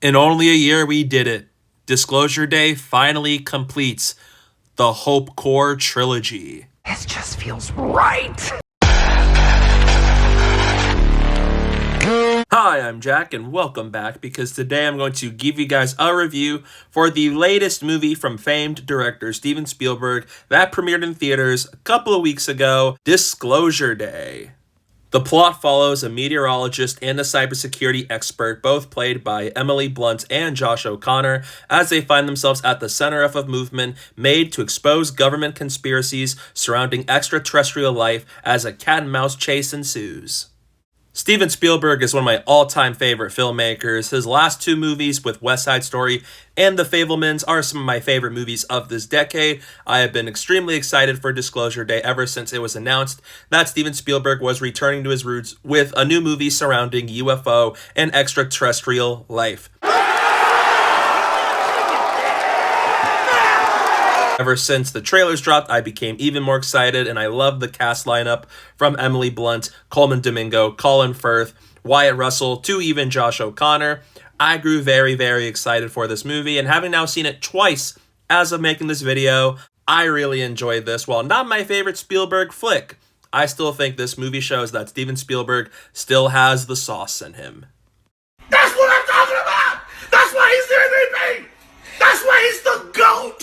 In only a year, we did it. Disclosure Day finally completes the Hope Core trilogy. This just feels right. Hi, I'm Jack, and welcome back, because today I'm going to give you guys a review for the latest movie from famed director Steven Spielberg that premiered in theaters a couple of weeks ago, Disclosure Day. The plot follows a meteorologist and a cybersecurity expert, both played by Emily Blunt and Josh O'Connor, as they find themselves at the center of a movement made to expose government conspiracies surrounding extraterrestrial life as a cat-and-mouse chase ensues. Steven Spielberg is one of my all-time favorite filmmakers. His last two movies with West Side Story and The Fabelmans are some of my favorite movies of this decade. I have been extremely excited for Disclosure Day ever since it was announced that Steven Spielberg was returning to his roots with a new movie surrounding UFO and extraterrestrial life. Ever since the trailers dropped, I became even more excited, and I love the cast lineup from Emily Blunt, Colman Domingo, Colin Firth, Wyatt Russell, to even Josh O'Connor. I grew very, very excited for this movie, and having now seen it twice as of making this video, I really enjoyed this. While not my favorite Spielberg flick, I still think this movie shows that Steven Spielberg still has the sauce in him. That's what I'm talking about! That's why he's the MVP! That's why he's the GOAT!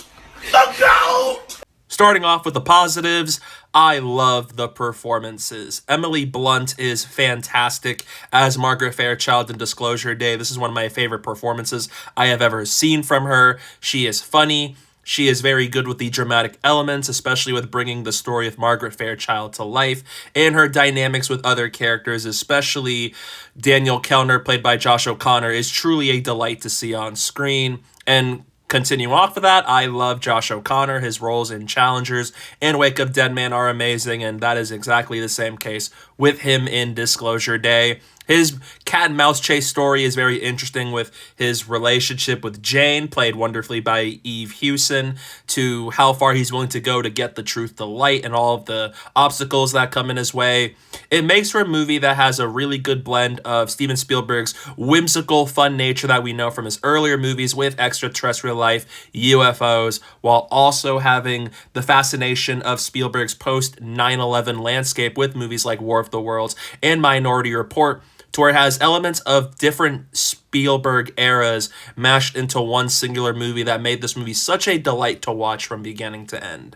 The GOAT! Starting off with the positives, I love the performances. Emily Blunt is fantastic as Margaret Fairchild in Disclosure Day. This is one of my favorite performances I have ever seen from her. She is funny. She is very good with the dramatic elements, especially with bringing the story of Margaret Fairchild to life, and her dynamics with other characters, especially Daniel Kellner, played by Josh O'Connor, is truly a delight to see on screen. And continuing off of that, I love Josh O'Connor. His roles in Challengers and Wake Up Dead Man are amazing, and that is exactly the same case with him in Disclosure Day. His cat and mouse chase story is very interesting, with his relationship with Jane, played wonderfully by Hewson, to how far he's willing to go to get the truth to light and all of the obstacles that come in his way. It makes for a movie that has a really good blend of Steven Spielberg's whimsical, fun nature that we know from his earlier movies with extraterrestrial life, UFOs, while also having the fascination of Spielberg's post 9/11 landscape with movies like War of the Worlds and Minority Report, to where it has elements of different Spielberg eras mashed into one singular movie that made this movie such a delight to watch from beginning to end.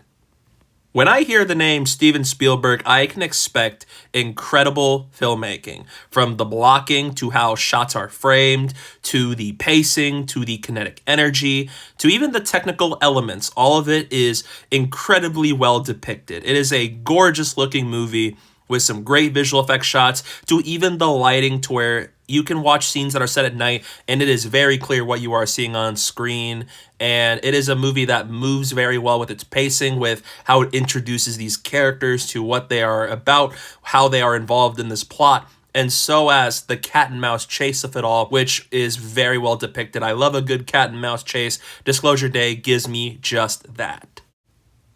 When I hear the name Steven Spielberg, I can expect incredible filmmaking, from the blocking to how shots are framed, to the pacing, to the kinetic energy, to even the technical elements. All of it is incredibly well depicted. It is a gorgeous looking movie with some great visual effects shots, to even the lighting, to where you can watch scenes that are set at night and it is very clear what you are seeing on screen. And it is a movie that moves very well with its pacing, with how it introduces these characters to what they are about, how they are involved in this plot, and so as the cat and mouse chase of it all, which is very well depicted. I love a good cat and mouse chase. Disclosure Day gives me just that.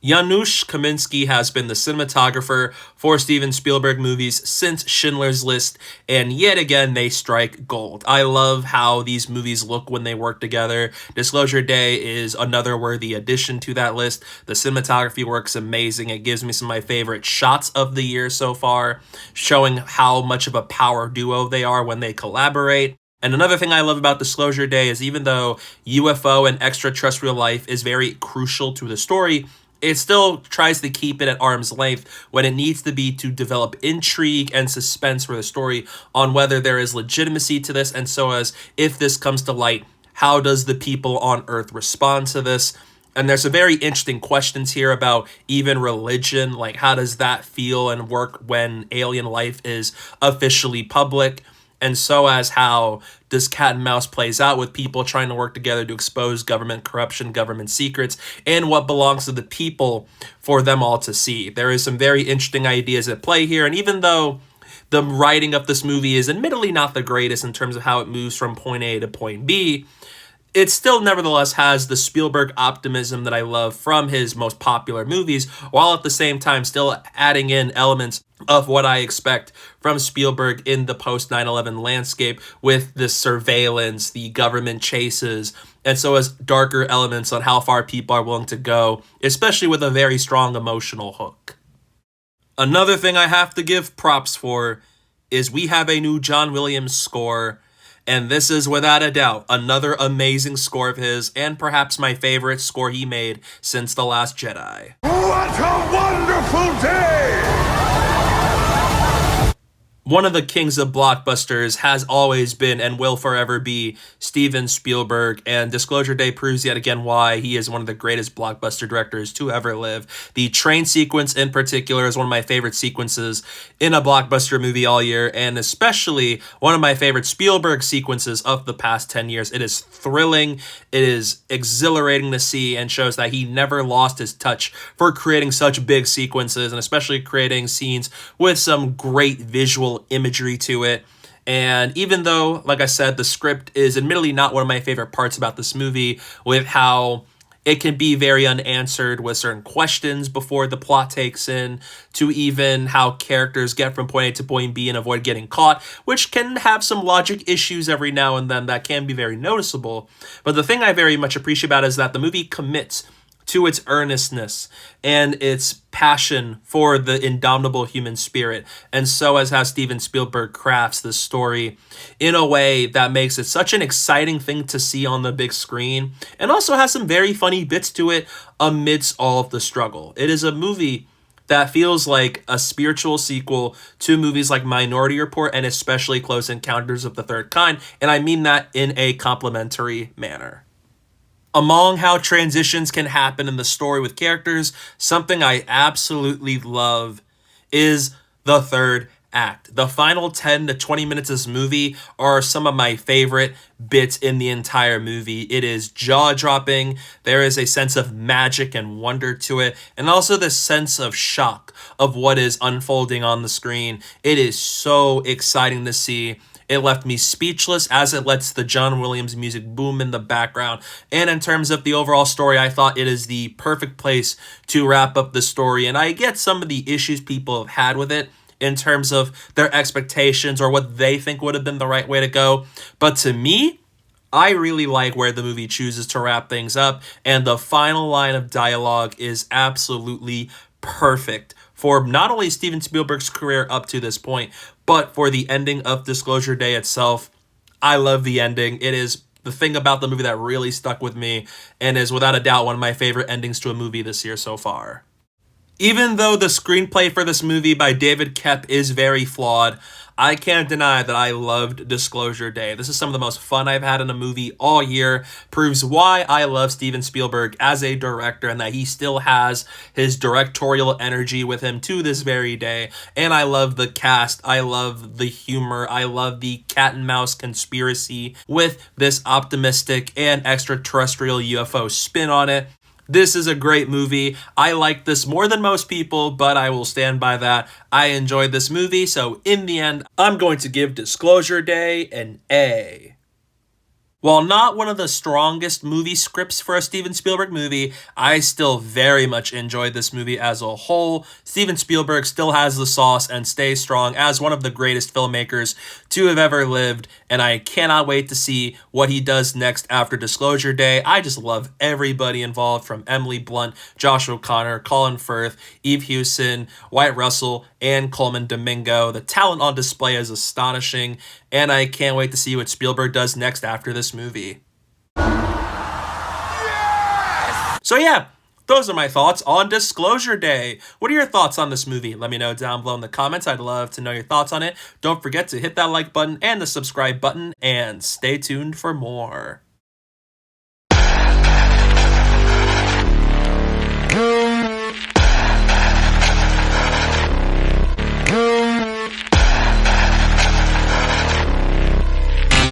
Janusz Kaminski has been the cinematographer for Steven Spielberg movies since Schindler's List, and yet again they strike gold. I love how these movies look when they work together. Disclosure Day is another worthy addition to that list. The cinematography works amazing. It gives me some of my favorite shots of the year so far, showing how much of a power duo they are when they collaborate. And another thing I love about Disclosure Day is, even though UFO and extraterrestrial life is very crucial to the story, it still tries to keep it at arm's length when it needs to be, to develop intrigue and suspense for the story on whether there is legitimacy to this, and so as, if this comes to light, how does the people on Earth respond to this? And there's some very interesting questions here about even religion, like how does that feel and work when alien life is officially public? And so as how this cat and mouse plays out with people trying to work together to expose government corruption, government secrets, and what belongs to the people for them all to see. There is some very interesting ideas at play here, and even though the writing of this movie is admittedly not the greatest in terms of how it moves from point A to point B, it still nevertheless has the Spielberg optimism that I love from his most popular movies, while at the same time still adding in elements of what I expect from Spielberg in the post 9/11 landscape with the surveillance, the government chases, and so as darker elements on how far people are willing to go, especially with a very strong emotional hook. Another thing I have to give props for is we have a new John Williams score, and this is without a doubt another amazing score of his, and perhaps my favorite score he made since The Last Jedi. What a wonderful day! One of the kings of blockbusters has always been and will forever be Steven Spielberg, and Disclosure Day proves yet again why he is one of the greatest blockbuster directors to ever live. The train sequence in particular is one of my favorite sequences in a blockbuster movie all year, and especially one of my favorite Spielberg sequences of the past 10 years. It is thrilling, it is exhilarating to see, and shows that he never lost his touch for creating such big sequences, and especially creating scenes with some great visual imagery to it. And even though, like I said, the script is admittedly not one of my favorite parts about this movie, with how it can be very unanswered with certain questions before the plot takes in, to even how characters get from point A to point B and avoid getting caught, which can have some logic issues every now and then that can be very noticeable. But the thing I very much appreciate about it is that the movie commits to its earnestness and its passion for the indomitable human spirit, and so as how Steven Spielberg crafts this story in a way that makes it such an exciting thing to see on the big screen, and also has some very funny bits to it amidst all of the struggle. It is a movie that feels like a spiritual sequel to movies like Minority Report and especially Close Encounters of the Third Kind, and I mean that in a complimentary manner. Among how transitions can happen in the story with characters, something I absolutely love is the third act. The final 10 to 20 minutes of this movie are some of my favorite bits in the entire movie. It is jaw-dropping. There is a sense of magic and wonder to it, and also this sense of shock of what is unfolding on the screen. It is so exciting to see. It left me speechless as it lets the John Williams music boom in the background. And in terms of the overall story, I thought it is the perfect place to wrap up the story. And I get some of the issues people have had with it in terms of their expectations or what they think would have been the right way to go. But to me, I really like where the movie chooses to wrap things up. And the final line of dialogue is absolutely perfect for not only Steven Spielberg's career up to this point, but for the ending of Disclosure Day itself. I love the ending. It is the thing about the movie that really stuck with me and is without a doubt one of my favorite endings to a movie this year so far. Even though the screenplay for this movie by David Koepp is very flawed, I can't deny that I loved Disclosure Day. This is some of the most fun I've had in a movie all year. Proves why I love Steven Spielberg as a director and that he still has his directorial energy with him to this very day. And I love the cast. I love the humor. I love the cat and mouse conspiracy with this optimistic and extraterrestrial UFO spin on it. This is a great movie. I like this more than most people, but I will stand by that. I enjoyed this movie, so in the end, I'm going to give Disclosure Day an A. While not one of the strongest movie scripts for a Steven Spielberg movie, I still very much enjoyed this movie as a whole. Steven Spielberg still has the sauce and stays strong as one of the greatest filmmakers to have ever lived, and I cannot wait to see what he does next after Disclosure Day. I just love everybody involved, from Emily Blunt, Josh O'Connor, Colin Firth, Eve Hewson, Wyatt Russell, and Colman Domingo. The talent on display is astonishing, and I can't wait to see what Spielberg does next after this movie. Yes! So yeah, those are my thoughts on Disclosure Day. What are your thoughts on this movie? Let me know down below in the comments. I'd love to know your thoughts on it. Don't forget to hit that like button and the subscribe button, and stay tuned for more.